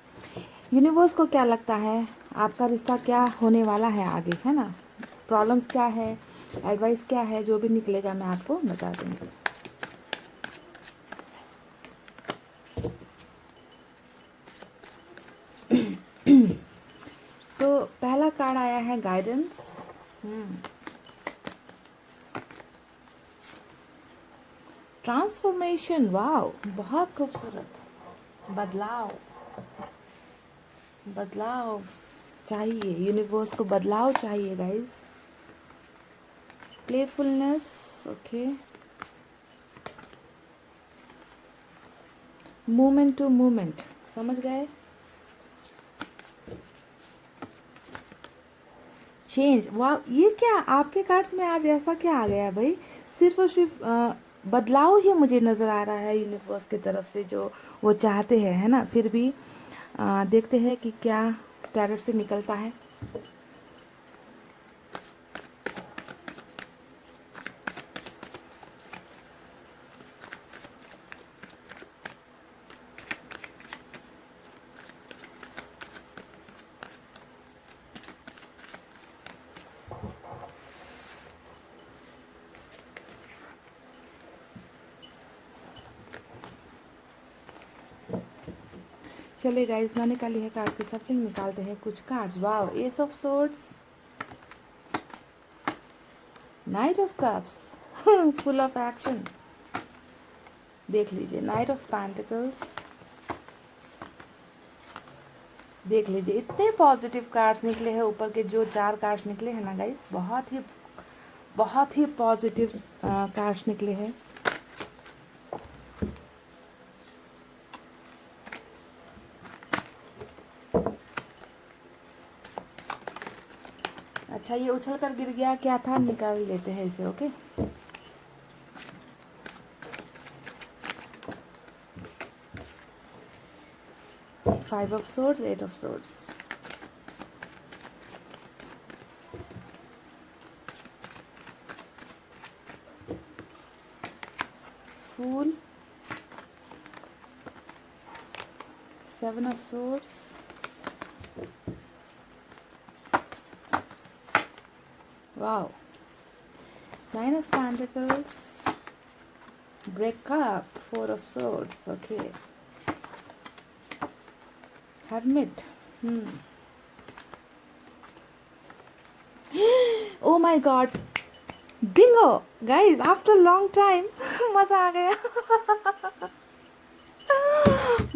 यूनिवर्स को क्या लगता है, आपका रिश्ता क्या होने वाला है आगे, है ना। प्रॉब्लम्स क्या है, एडवाइस क्या है, जो भी निकलेगा मैं आपको बता दूँगी। तो पहला कार्ड आया है गाइडेंस। ट्रांसफॉर्मेशन, वाओ, बहुत खूबसूरत। बदलाव, बदलाव चाहिए, यूनिवर्स को बदलाव चाहिए guys. Playfulness, okay, movement to movement, समझ गए। चेंज, वाह, ये क्या आपके कार्ड्स में आज ऐसा क्या आ गया भाई। सिर्फ और सिर्फ बदलाव ही मुझे नज़र आ रहा है यूनिवर्स की तरफ से, जो वो चाहते हैं, है ना। फिर भी देखते हैं कि क्या टैरेट से निकलता है। चलिए गाइस, मैंने निकाली है कार्ड की सफलिंग, निकालते हैं कुछ cards. Wow, S of swords, night of cups, full of action. देख लीजिए, नाइट ऑफ पेंटिकल्स, देख लीजिए, इतने पॉजिटिव कार्ड्स निकले हैं। ऊपर के जो 4 कार्ड्स निकले हैं ना गाइस, बहुत ही पॉजिटिव कार्ड्स निकले हैं। अच्छा, ये उछल कर गिर गया, क्या था, निकाल लेते हैं इसे। Okay, five of swords, eight of swords, fool, seven of swords, wow, nine of pentacles, breakup, four of swords, okay, hermit, oh my god, bingo guys, after long time मजा आ गया।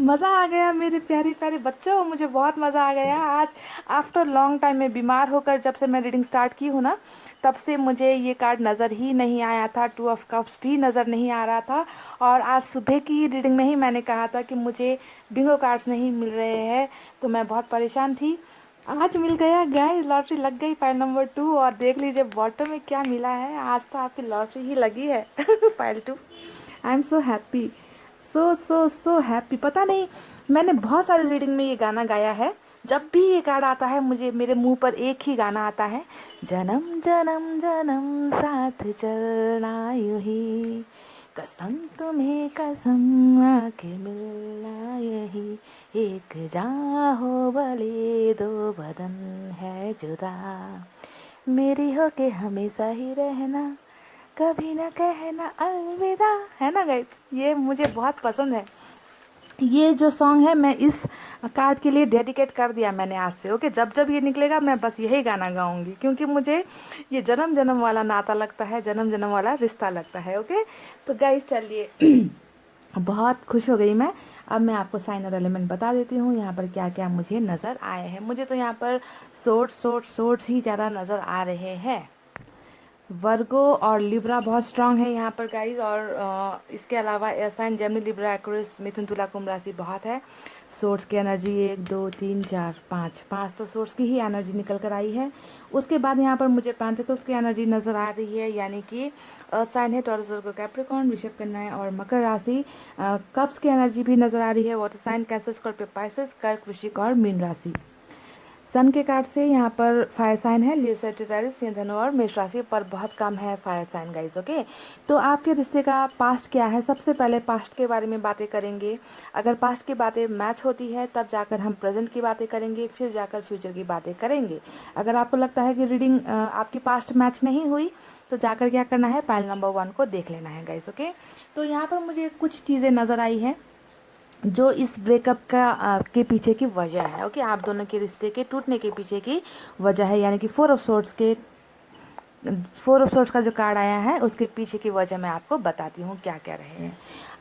मज़ा आ गया मेरे प्यारे प्यारे बच्चों, मुझे बहुत मज़ा आ गया आज। आफ्टर लॉन्ग टाइम में बीमार होकर जब से मैं रीडिंग स्टार्ट की हूँ ना, तब से मुझे ये कार्ड नज़र ही नहीं आया था। 2 ऑफ कप्स भी नज़र नहीं आ रहा था। और आज सुबह की रीडिंग में ही मैंने कहा था कि मुझे बिंगो कार्ड्स नहीं मिल रहे हैं, तो मैं बहुत परेशान थी। आज मिल गया गाइस, लॉटरी लग गई, फाइल नंबर 2। और देख लीजिए बॉटम में क्या मिला है, आज तो आपकी लॉटरी ही लगी है। File 2, I am so happy, so happy. पता नहीं, मैंने बहुत सारी रीडिंग में ये गाना गाया है। जब भी ये कार्ड आता है मुझे, मेरे मुंह पर एक ही गाना आता है, जन्म जन्म जन्म साथ चलना यूं ही, कसम तुम्हें कसम आके मिलना यही, एक जान हो भले दो बदन है जुदा, मेरी हो के हमेशा ही रहना, कभी ना कहना अलविदा, है ना गाइस। ये मुझे बहुत पसंद है। ये जो सॉन्ग है मैं इस कार्ड के लिए डेडिकेट कर दिया मैंने आज से। ओके, जब जब ये निकलेगा मैं बस यही गाना गाऊंगी, क्योंकि मुझे ये जन्म जन्म वाला नाता लगता है, जन्म जन्म वाला रिश्ता लगता है। ओके, तो गाइस चलिए, बहुत खुश हो गई मैं। अब मैं आपको साइन और एलिमेंट बता देती हूँ यहाँ पर क्या क्या मुझे नज़र आए हैं। मुझे तो यहाँ पर सोर्ट्स ही ज़्यादा नज़र आ रहे हैं। वर्गो और लिब्रा बहुत स्ट्रांग है यहाँ पर गाइज। और इसके अलावा साइन जेमिनी, लिब्रा, एक्वेरियस, मिथुन, तुला, कुंभ राशि बहुत है। सोर्स की एनर्जी 1 2 3 4 5 5 तो सोर्स की ही एनर्जी निकल कर आई है। उसके बाद यहाँ पर मुझे पेंटिकल्स की एनर्जी नज़र आ रही है, यानी कि साइन है टॉरस, वर्गो, कैप्रिकॉर्न, वृषभ, कन्या और मकर राशि। कप्स की एनर्जी भी नज़र आ रही है, water sign, Cancer, Scorpio, Pisces, कर्क, वृश्चिक और मीन राशि। सन के कार्ड से यहाँ पर फायर साइन है, लियो, सैजिटेरियस, सिंह, धनु और मेष राशि पर बहुत कम है फायर साइन गाइस। ओके, तो आपके रिश्ते का पास्ट क्या है, सबसे पहले पास्ट के बारे में बातें करेंगे। अगर पास्ट की बातें मैच होती है तब जाकर हम प्रेजेंट की बातें करेंगे, फिर जाकर फ्यूचर की बातें करेंगे। अगर आपको लगता है कि रीडिंग आपकी पास्ट मैच नहीं हुई तो जाकर क्या करना है, पाइल नंबर 1 को देख लेना है गाइस। ओके, तो यहाँ पर मुझे कुछ चीज़ें नज़र आई हैं जो इस ब्रेकअप का के पीछे की वजह है। ओके, आप दोनों के रिश्ते के टूटने के पीछे की वजह है, यानी कि 4 ऑफ सोर्ट्स का जो कार्ड आया है उसके पीछे की वजह मैं आपको बताती हूँ क्या क्या रहे हैं।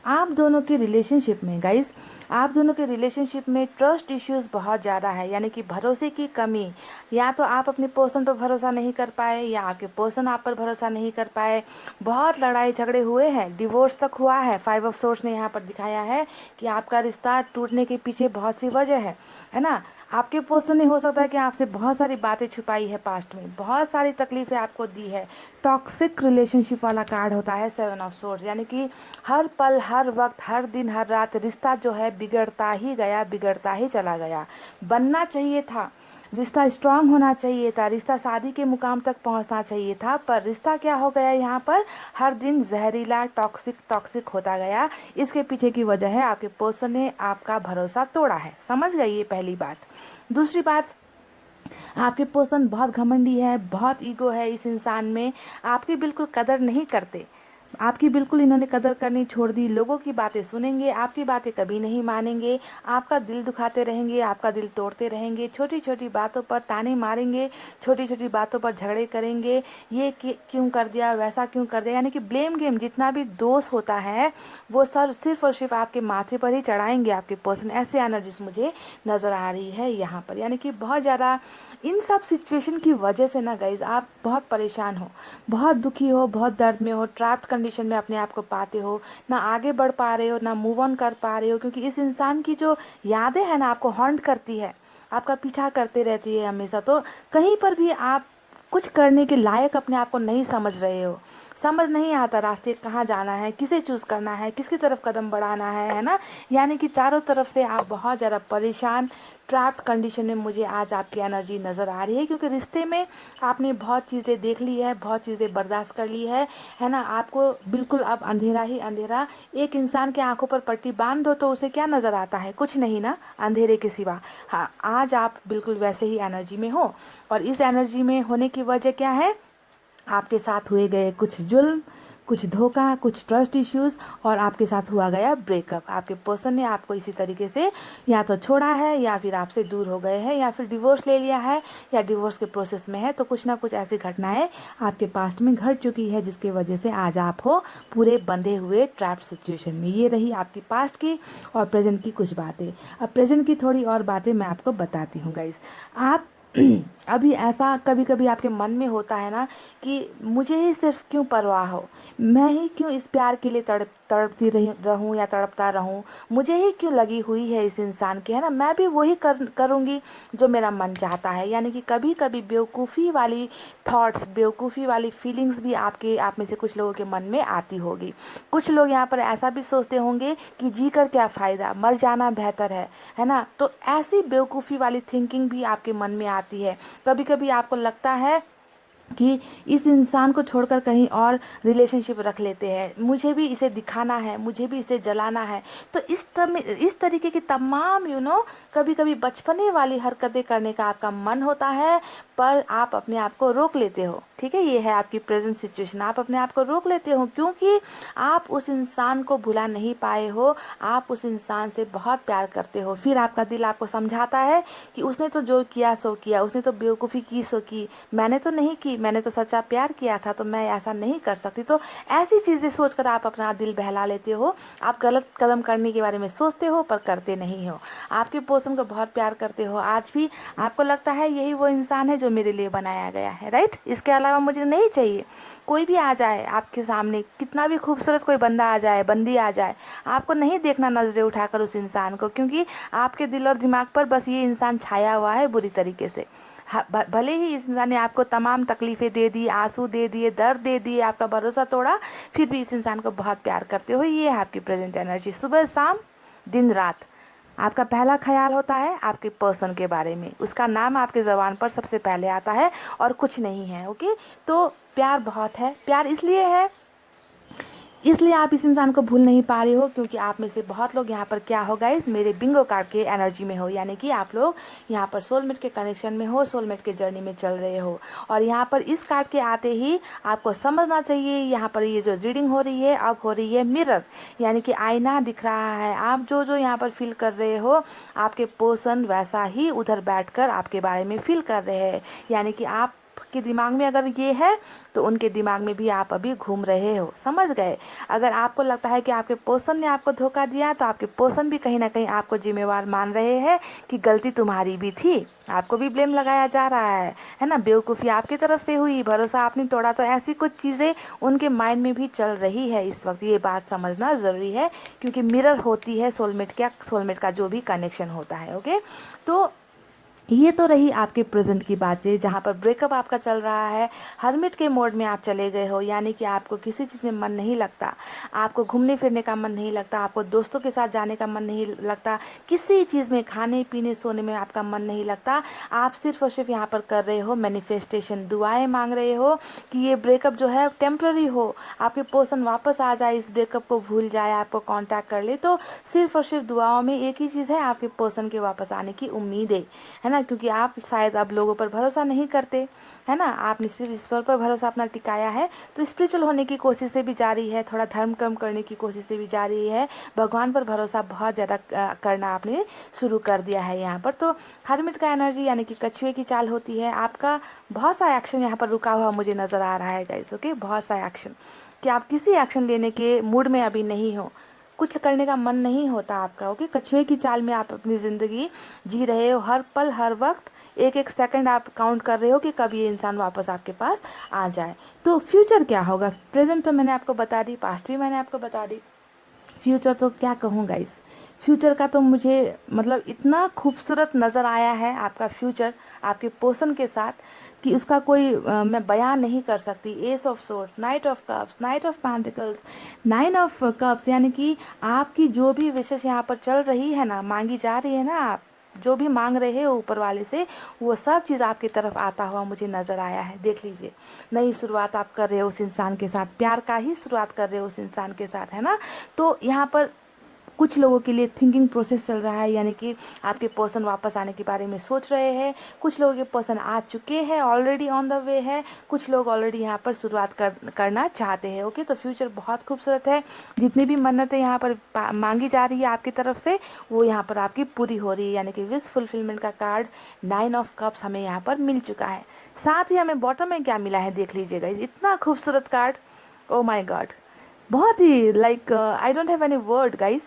आप दोनों के रिलेशनशिप में गाइस, आप दोनों के रिलेशनशिप में ट्रस्ट इश्यूज बहुत ज़्यादा है, यानी कि भरोसे की कमी। या तो आप अपने पर्सन पर भरोसा नहीं कर पाए या आपके पर्सन आप पर भरोसा नहीं कर पाए। बहुत लड़ाई झगड़े हुए हैं, डिवोर्स तक हुआ है। 5 ऑफ सोर्स ने यहाँ पर दिखाया है कि आपका रिश्ता टूटने के पीछे बहुत सी वजह है ना। आपके पर्सन ने हो सकता है कि आपसे बहुत सारी बातें छुपाई है, पास्ट में बहुत सारी तकलीफें आपको दी है। टॉक्सिक रिलेशनशिप वाला कार्ड होता है 7 ऑफ सोर्स, यानी कि हर पल, हर वक्त, हर दिन, हर रात रिश्ता जो है बिगड़ता ही गया, बिगड़ता ही चला गया। बनना चाहिए था, रिश्ता स्ट्रांग होना चाहिए था, रिश्ता शादी के मुकाम तक पहुंचना चाहिए था, पर रिश्ता क्या हो गया यहाँ पर, हर दिन जहरीला टॉक्सिक होता गया। इसके पीछे की वजह है आपके पर्सन ने आपका भरोसा तोड़ा है। समझ गए, ये पहली बात। दूसरी बात, आपके पर्सन बहुत घमंडी है, बहुत ईगो है इस इंसान में, आपकी बिल्कुल कदर नहीं करते। आपकी बिल्कुल इन्होंने कदर करनी छोड़ दी। लोगों की बातें सुनेंगे, आपकी बातें कभी नहीं मानेंगे, आपका दिल दुखाते रहेंगे, आपका दिल तोड़ते रहेंगे, छोटी छोटी बातों पर ताने मारेंगे, छोटी छोटी बातों पर झगड़े करेंगे, ये क्यों कर दिया, वैसा क्यों कर दिया, यानी कि ब्लेम गेम, जितना भी दोष होता है वो सब सिर्फ और सिर्फ आपके माथे पर ही चढ़ाएंगे आपके पर्सन। ऐसे एनर्जीज मुझे नज़र आ रही है यहाँ पर, यानी कि बहुत ज़्यादा इन सब सिचुएशन की वजह से ना गाइज आप बहुत परेशान हो, बहुत दुखी हो, बहुत दर्द में हो, ट्रैप्ड कंडीशन में अपने आप को पाते हो, ना आगे बढ़ पा रहे हो, ना मूव ऑन कर पा रहे हो, क्योंकि इस इंसान की जो यादें हैं ना आपको हॉन्ट करती है, आपका पीछा करते रहती है हमेशा। तो कहीं पर भी आप कुछ करने के लायक अपने आप को नहीं समझ रहे हो, समझ नहीं आता रास्ते कहाँ जाना है, किसे चूज़ करना है, किसकी तरफ कदम बढ़ाना है ना। यानी कि चारों तरफ से आप बहुत ज़्यादा परेशान, ट्रैप्ड कंडीशन में मुझे आज आपकी एनर्जी नज़र आ रही है, क्योंकि रिश्ते में आपने बहुत चीज़ें देख ली है, बहुत चीज़ें बर्दाश्त कर ली है ना। आपको बिल्कुल अब अंधेरा ही अंधेरा, एक इंसान के आंखों पर पट्टी बांध दो तो उसे क्या नज़र आता है, कुछ नहीं ना, अंधेरे के सिवा। हाँ, आज आप बिल्कुल वैसे ही एनर्जी में हो, और इस एनर्जी में होने की वजह क्या है, आपके साथ हुए गए कुछ जुल्म, कुछ धोखा, कुछ ट्रस्ट इश्यूज, और आपके साथ हुआ गया ब्रेकअप। आपके पर्सन ने आपको इसी तरीके से या तो छोड़ा है, या फिर आपसे दूर हो गए हैं, या फिर डिवोर्स ले लिया है, या डिवोर्स के प्रोसेस में है। तो कुछ ना कुछ ऐसी घटनाएं आपके पास्ट में घट चुकी है जिसकी वजह से आज आप हो पूरे बंधे हुए ट्रैप सिचुएशन में। ये रही आपकी पास्ट की और प्रेजेंट की कुछ बातें। अब प्रेजेंट की थोड़ी और बातें मैं आपको बताती हूँ गाइस। आप अभी ऐसा कभी कभी आपके मन में होता है ना कि मुझे ही सिर्फ क्यों परवाह हो, मैं ही क्यों इस प्यार के लिए तड़पती रहूं या तड़पता रहूं, मुझे ही क्यों लगी हुई है इस इंसान की, है ना, मैं भी वही करूंगी जो मेरा मन चाहता है। यानी कि कभी कभी बेवकूफ़ी वाली थॉट्स, बेवकूफ़ी वाली फीलिंग्स भी आप में से कुछ लोगों के मन में आती होगी। कुछ लोग यहाँ पर ऐसा भी सोचते होंगे कि जी कर क्या फ़ायदा, मर जाना बेहतर है ना। तो ऐसी बेवकूफ़ी वाली थिंकिंग भी आपके मन में आती है। कभी कभी आपको लगता है कि इस इंसान को छोड़कर कहीं और रिलेशनशिप रख लेते हैं, मुझे भी इसे दिखाना है, मुझे भी इसे जलाना है। तो इस तरीके की तमाम कभी कभी बचपने वाली हरकतें करने का आपका मन होता है, पर आप अपने आप को रोक लेते हो। ठीक है, ये है आपकी प्रेजेंट सिचुएशन, आप अपने आप को रोक लेते हो क्योंकि आप उस इंसान को भुला नहीं पाए हो, आप उस इंसान से बहुत प्यार करते हो। फिर आपका दिल आपको समझाता है कि उसने तो जो किया सो किया, उसने तो बेवकूफ़ी की सो की, मैंने तो नहीं की, मैंने तो सच्चा प्यार किया था, तो मैं ऐसा नहीं कर सकती। तो ऐसी चीज़ें सोचकर आप अपना दिल बहला लेते हो, आप गलत कदम करने के बारे में सोचते हो पर करते नहीं हो। आपके पर्सन को बहुत प्यार करते हो, आज भी आपको लगता है यही वो इंसान है जो मेरे लिए बनाया गया है, राइट। इसके अलावा हुआ मुझे नहीं चाहिए। कोई भी आ जाए आपके सामने, कितना भी खूबसूरत कोई बंदा आ जाए, बंदी आ जाए, आपको नहीं देखना नज़रें उठाकर उस इंसान को, क्योंकि आपके दिल और दिमाग पर बस ये इंसान छाया हुआ है बुरी तरीके से। भले ही इस इंसान ने आपको तमाम तकलीफ़ें दे दी, आंसू दे दिए, दर्द दे दिए, आपका भरोसा तोड़ा, फिर भी इस इंसान को बहुत प्यार करते हो। ये है आपकी प्रेजेंट एनर्जी। सुबह शाम दिन रात आपका पहला ख्याल होता है आपके पर्सन के बारे में, उसका नाम आपके ज़बान पर सबसे पहले आता है और कुछ नहीं है। ओके, तो प्यार बहुत है। प्यार इसलिए आप इस इंसान को भूल नहीं पा रहे हो, क्योंकि आप में से बहुत लोग यहाँ पर क्या हो गाइस, मेरे बिंगो कार्ड के एनर्जी में हो, यानी कि आप लोग यहाँ पर सोलमेट के कनेक्शन में हो, सोलमेट के जर्नी में चल रहे हो। और यहाँ पर इस कार्ड के आते ही आपको समझना चाहिए, यहाँ पर ये जो रीडिंग हो रही है अब हो रही है मिरर, यानी कि आईना दिख रहा है। आप जो जो यहाँ पर फील कर रहे हो, आपके पर्सन वैसा ही उधर बैठकर आपके बारे में फील कर रहे हैं। यानी कि आप के दिमाग में अगर ये है तो उनके दिमाग में भी आप अभी घूम रहे हो, समझ गए। अगर आपको लगता है कि आपके पर्सन ने आपको धोखा दिया, तो आपके पर्सन भी कहीं ना कहीं आपको जिम्मेवार मान रहे हैं कि गलती तुम्हारी भी थी, आपको भी ब्लेम लगाया जा रहा है ना। बेवकूफ़ी आपकी तरफ से हुई, भरोसा आपने तोड़ा, तो ऐसी कुछ चीज़ें उनके माइंड में भी चल रही है इस वक्त। ये बात समझना ज़रूरी है, क्योंकि मिरर होती है सोलमेट का जो भी कनेक्शन होता है। ओके, तो ये तो रही आपके प्रेजेंट की बातें, जहाँ पर ब्रेकअप आपका चल रहा है, हर्मिट के मोड में आप चले गए हो, यानी कि आपको किसी चीज़ में मन नहीं लगता, आपको घूमने फिरने का मन नहीं लगता, आपको दोस्तों के साथ जाने का मन नहीं लगता, किसी चीज़ में खाने पीने सोने में आपका मन नहीं लगता। आप सिर्फ और सिर्फ यहाँ पर कर रहे हो मैनिफेस्टेशन, दुआएं मांग रहे हो कि ये ब्रेकअप जो है टेम्प्ररी हो, आपके पर्सन वापस आ जाए, इस ब्रेकअप को भूल जाए, आपको कॉन्टैक्ट कर ले। तो सिर्फ और सिर्फ दुआओं में एक ही चीज़ है, आपके पर्सन के वापस आने की उम्मीद है ना, क्योंकि आप शायद अब लोगों पर भरोसा नहीं करते, है ना, आपने सिर्फ ईश्वर पर भरोसा अपना टिकाया है। तो स्पिरिचुअल होने की कोशिश से भी जारी है, थोड़ा धर्म कर्म करने की कोशिश से भी जारी है, भगवान पर भरोसा बहुत ज़्यादा करना आपने शुरू कर दिया है यहाँ पर। तो हर्मिट का एनर्जी यानी कि कछुए की चाल होती है। आपका बहुत सा एक्शन यहाँ पर रुका हुआ मुझे नज़र आ रहा है गाइस। ओके, बहुत सा एक्शन, कि आप किसी एक्शन लेने के मूड में अभी नहीं हो, कुछ करने का मन नहीं होता आपका। ओके, कछुए की चाल में आप अपनी ज़िंदगी जी रहे हो, हर पल हर वक्त एक एक सेकंड आप काउंट कर रहे हो कि कब ये इंसान वापस आपके पास आ जाए। तो फ्यूचर क्या होगा, प्रेजेंट तो मैंने आपको बता दी, पास्ट भी मैंने आपको बता दी, फ्यूचर तो क्या कहूँ गाइस। फ्यूचर का तो मुझे मतलब इतना खूबसूरत नज़र आया है आपका फ्यूचर आपके पर्सन के साथ, कि उसका कोई मैं बयान नहीं कर सकती। S of sword, night of cups, night of pentacles, nine of cups, यानी कि आपकी जो भी विशेष यहाँ पर चल रही है ना, मांगी जा रही है ना, आप जो भी मांग रहे हो ऊपर वाले से, वो सब चीज़ आपकी तरफ आता हुआ मुझे नज़र आया है। देख लीजिए, नई शुरुआत आप कर रहे हो उस इंसान के साथ, प्यार का ही शुरुआत कर रहे हो उस इंसान के साथ, है ना। तो यहाँ पर कुछ लोगों के लिए थिंकिंग प्रोसेस चल रहा है, यानी कि आपके पर्सन वापस आने के बारे में सोच रहे हैं। कुछ लोगों के पर्सन आ चुके हैं, ऑलरेडी ऑन द वे है, कुछ लोग ऑलरेडी यहाँ पर शुरुआत करना चाहते हैं। ओके, तो फ्यूचर बहुत खूबसूरत है। जितनी भी मन्नतें यहाँ पर मांगी जा रही है आपकी तरफ से, वो यहाँ पर आपकी पूरी हो रही है, यानी कि विश फुलफिलमेंट का कार्ड 9 ऑफ कप्स हमें यहाँ पर मिल चुका है। साथ ही हमें बॉटम में क्या मिला है देख लीजिएगा, इतना खूबसूरत कार्ड, ओ माई गॉड, बहुत ही like I don't have any word guys.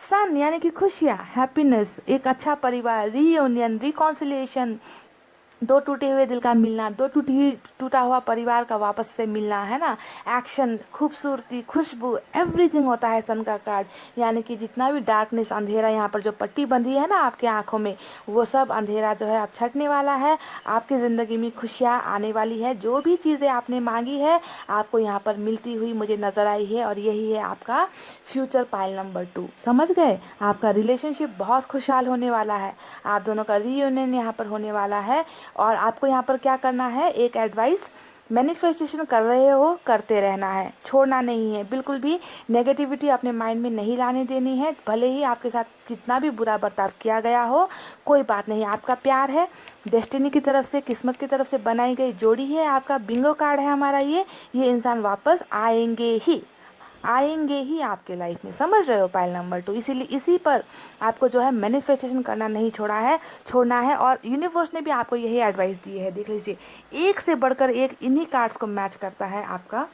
सन यानी कि खुशियाँ, हैप्पीनेस, एक अच्छा परिवार, रीयूनियन, रिकॉन्सिलिएशन, दो टूटे हुए दिल का मिलना, टूटा हुआ परिवार का वापस से मिलना, है ना। एक्शन, खूबसूरती, खुशबू, एवरीथिंग होता है सन का कार्ड, यानी कि जितना भी डार्कनेस, अंधेरा यहाँ पर जो पट्टी बंधी है ना आपके आंखों में, वो सब अंधेरा जो है अब छटने वाला है। आपकी ज़िंदगी में खुशियाँ आने वाली है, जो भी चीज़ें आपने मांगी है आपको यहाँ पर मिलती हुई मुझे नज़र आई है। और यही है आपका फ्यूचर पाइल नंबर 2, समझ गए। आपका रिलेशनशिप बहुत खुशहाल होने वाला है, आप दोनों का रीयूनियन यहाँ पर होने वाला है। और आपको यहाँ पर क्या करना है, एक एडवाइस, मैनिफेस्टेशन कर रहे हो, करते रहना है, छोड़ना नहीं है, बिल्कुल भी नेगेटिविटी अपने माइंड में नहीं लाने देनी है। भले ही आपके साथ कितना भी बुरा बर्ताव किया गया हो, कोई बात नहीं, आपका प्यार है, डेस्टिनी की तरफ से, किस्मत की तरफ से बनाई गई जोड़ी है, आपका बिंगो कार्ड है हमारा ये इंसान वापस आएंगे ही आपके लाइफ में, समझ रहे हो पाइल नंबर 2। इसीलिए इसी पर आपको जो है मैनिफेस्टेशन करना नहीं छोड़ना है। और यूनिवर्स ने भी आपको यही एडवाइस दी है, देख लीजिए, एक से बढ़कर एक इन्हीं कार्ड्स को मैच करता है आपका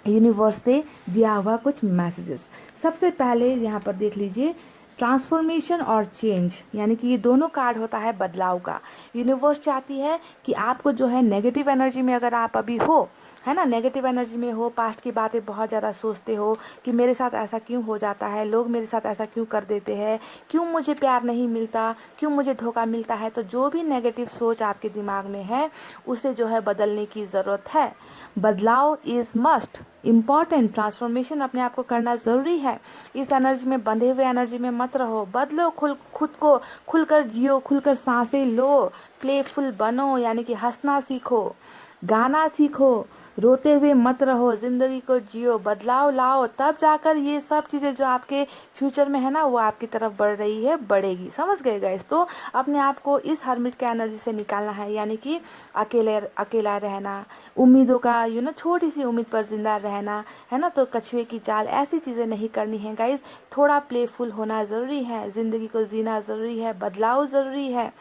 यूनिवर्स से दिया हुआ कुछ मैसेजेस। सबसे पहले यहाँ पर देख लीजिए, ट्रांसफॉर्मेशन और चेंज, यानी कि ये दोनों कार्ड होता है बदलाव का। यूनिवर्स चाहती है कि आपको जो है नेगेटिव एनर्जी में अगर आप अभी हो, है ना, नेगेटिव एनर्जी में हो, पास्ट की बातें बहुत ज़्यादा सोचते हो कि मेरे साथ ऐसा क्यों हो जाता है, लोग मेरे साथ ऐसा क्यों कर देते हैं, क्यों मुझे प्यार नहीं मिलता, क्यों मुझे धोखा मिलता है, तो जो भी नेगेटिव सोच आपके दिमाग में है उसे जो है बदलने की ज़रूरत है। बदलाव इज़ मस्ट इम्पॉर्टेंट, ट्रांसफॉर्मेशन अपने आप को करना ज़रूरी है। इस एनर्जी में, बंधे हुए एनर्जी में मत रहो, बदलो, खुद को खुलकर जियो, खुलकर सांसें लो, प्लेफुल बनो, यानी कि हंसना सीखो, गाना सीखो, रोते हुए मत रहो, ज़िंदगी को जियो, बदलाव लाओ, तब जाकर ये सब चीज़ें जो आपके फ्यूचर में है ना वो आपकी तरफ बढ़ रही है, बढ़ेगी। समझ गए गाइस? तो अपने आप को इस हर्मिट के एनर्जी से निकालना है, यानी कि अकेला रहना, उम्मीदों का छोटी सी उम्मीद पर जिंदा रहना, है ना, तो कछुए की चाल, ऐसी चीज़ें नहीं करनी है गाइस। थोड़ा प्लेफुल होना ज़रूरी है, ज़िंदगी को जीना ज़रूरी है, बदलाव ज़रूरी है।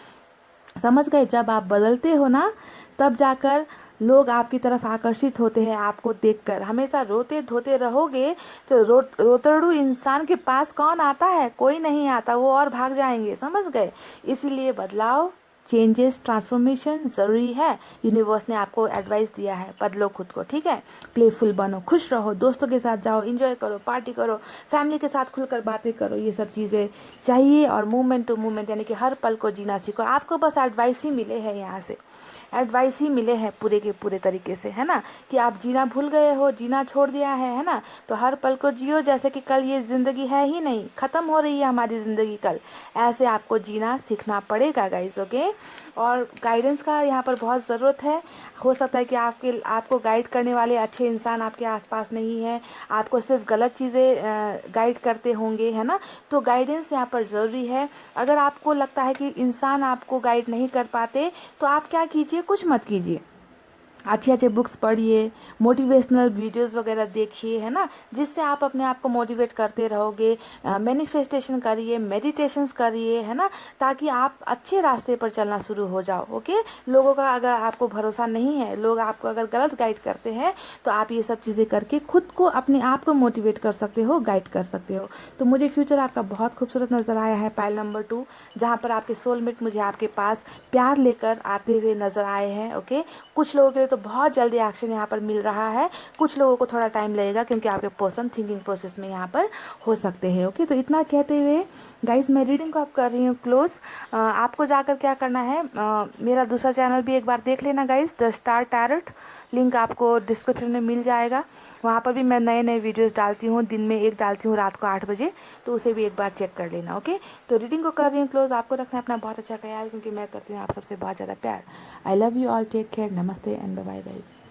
समझ गए? जब आप बदलते हो ना तब जाकर लोग आपकी तरफ आकर्षित होते हैं आपको देखकर। हमेशा रोते धोते रहोगे तो रोतड़ू इंसान के पास कौन आता है? कोई नहीं आता, वो और भाग जाएंगे। समझ गए? इसीलिए बदलाव, चेंजेस, ट्रांसफॉर्मेशन ज़रूरी है। यूनिवर्स ने आपको एडवाइस दिया है, बदलो खुद को, ठीक है? प्लेफुल बनो, खुश रहो, दोस्तों के साथ जाओ, एंजॉय करो, पार्टी करो, फैमिली के साथ खुलकर बातें करो, ये सब चीज़ें चाहिए। और मूवमेंट टू मूवमेंट, यानी कि हर पल को जीना सीखो। आपको बस एडवाइस ही मिले हैं यहाँ से, एडवाइस ही मिले हैं पूरे के पूरे तरीके से, है ना, कि आप जीना भूल गए हो, जीना छोड़ दिया है ना, तो हर पल को जियो जैसे कि कल ये ज़िंदगी है ही नहीं, ख़त्म हो रही है हमारी ज़िंदगी कल। ऐसे आपको जीना सीखना पड़ेगा गाइस, ओके? और गाइडेंस का यहाँ पर बहुत ज़रूरत है। हो सकता है कि आपको गाइड करने वाले अच्छे इंसान आपके आसपास नहीं है, आपको सिर्फ गलत चीज़ें गाइड करते होंगे, है ना, तो गाइडेंस यहाँ पर ज़रूरी है। अगर आपको लगता है कि इंसान आपको गाइड नहीं कर पाते तो आप क्या कीजिए, कुछ मत कीजिए, अच्छे अच्छे बुक्स पढ़िए, मोटिवेशनल वीडियोस वगैरह देखिए, है ना, जिससे आप अपने आप को मोटिवेट करते रहोगे। मैनिफेस्टेशन करिए, मेडिटेशंस करिए, है ना, ताकि आप अच्छे रास्ते पर चलना शुरू हो जाओ, ओके? लोगों का अगर आपको भरोसा नहीं है, लोग आपको अगर गलत गाइड करते हैं, तो आप ये सब चीज़ें करके खुद को, अपने आप को मोटिवेट कर सकते हो, गाइड कर सकते हो। तो मुझे फ्यूचर आपका बहुत खूबसूरत नज़र आया है, पाइल नंबर 2, जहाँ पर आपके सोलमेट मुझे आपके पास प्यार लेकर आते हुए नज़र आए हैं, ओके? कुछ लोगों के लिए तो बहुत जल्दी एक्शन यहाँ पर मिल रहा है, कुछ लोगों को थोड़ा टाइम लगेगा, क्योंकि आपके पर्सन थिंकिंग प्रोसेस में यहाँ पर हो सकते हैं, ओके? तो इतना कहते हुए गाइस मैं रीडिंग को आप कर रही हूँ क्लोज। आपको जाकर क्या करना है, मेरा दूसरा चैनल भी एक बार देख लेना guys, the star tarot, link आपको डिस्क्रिप्शन में मिल जाएगा। वहाँ पर भी मैं नए नए वीडियोस डालती हूँ, दिन में एक डालती हूँ रात को 8 बजे, तो उसे भी एक बार चेक कर लेना, ओके? तो रीडिंग को कर रही हूँ क्लोज। आपको रखना है अपना बहुत अच्छा ख्याल, क्योंकि मैं करती हूँ आप सबसे बहुत ज़्यादा प्यार। I love you all, take care, नमस्ते एंड बाय बाय गाइस।